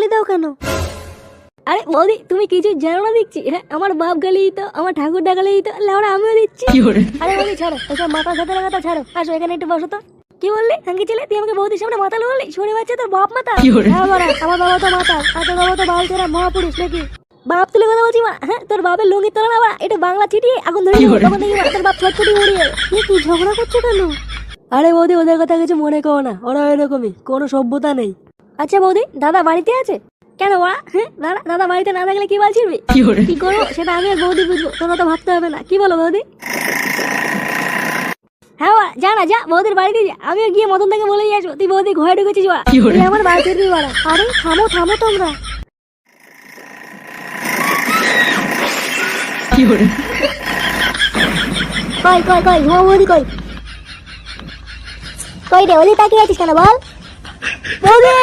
গালি দাও কেন? আরে বৌদি তুমি কিছু জানো না দেখছি। হ্যাঁ, আমার বাপ গালি দিত, আমার ঠাকুর গালি দিত, লেওড়া আমিও দিচ্ছি। আরে বৌদি ছাড়ো এসব মাথা সাথে লাগাতা, ছাড়ো। আসো এখানে একটু বসো তো। কি বললি হাঙ্কি ছেলে, তুই আমাকে বৌদির সামনে মাতাল বললি? শুনে পাচ্ছে তোর বাপ মাতাল? হ্যাঁ বাড়া, আমার বাবা তো মাতাল, আর তোর বাবা তো বালছেরা মহাপুরুষ নাকি? বাপ তুলে কথা বলছি মা। হ্যাঁ, তোর বাপের লুঙ্গির তলা না বাড়া, এটা বাংলা ছিটিয়ে আগুন ধরে দেবো, তখন দেখি বাড়া তোর বাপ ছটফটি উড়িয়ে। কি ঝগড়া করছো কেন? আরে বৌদি ওদের কথা কিছু মনে করো না, ওরা এরকমই, কোনো সভ্যতা নেই। আচ্ছা বৌদি, দাদা বাড়িতে আছে? কেন ওরা? হ্যাঁ, দাদা বাড়িতে না থাকলে কি বলছিবি? কি করবো সেটা আমি আর বৌদি বুঝবো, তোমরা তো ভাবতে হবে না। কি বলো বৌদি? হ্যাঁ ওরা যা না, যা বৌদির বাড়িতে যা। আমিও গিয়ে মতন থেকে বলে দিয়ে আসবো তুই বৌদি ঘরে ঢুকেছিস ওরা, তুই আমার বাড়ি ফিরবি ওরা। আরে থামো থামো তোমরা। কই কই কই ঝুমা বৌদি কই? কই রে ওলি তাকিয়ে আছিস কেন বল? বৌদি!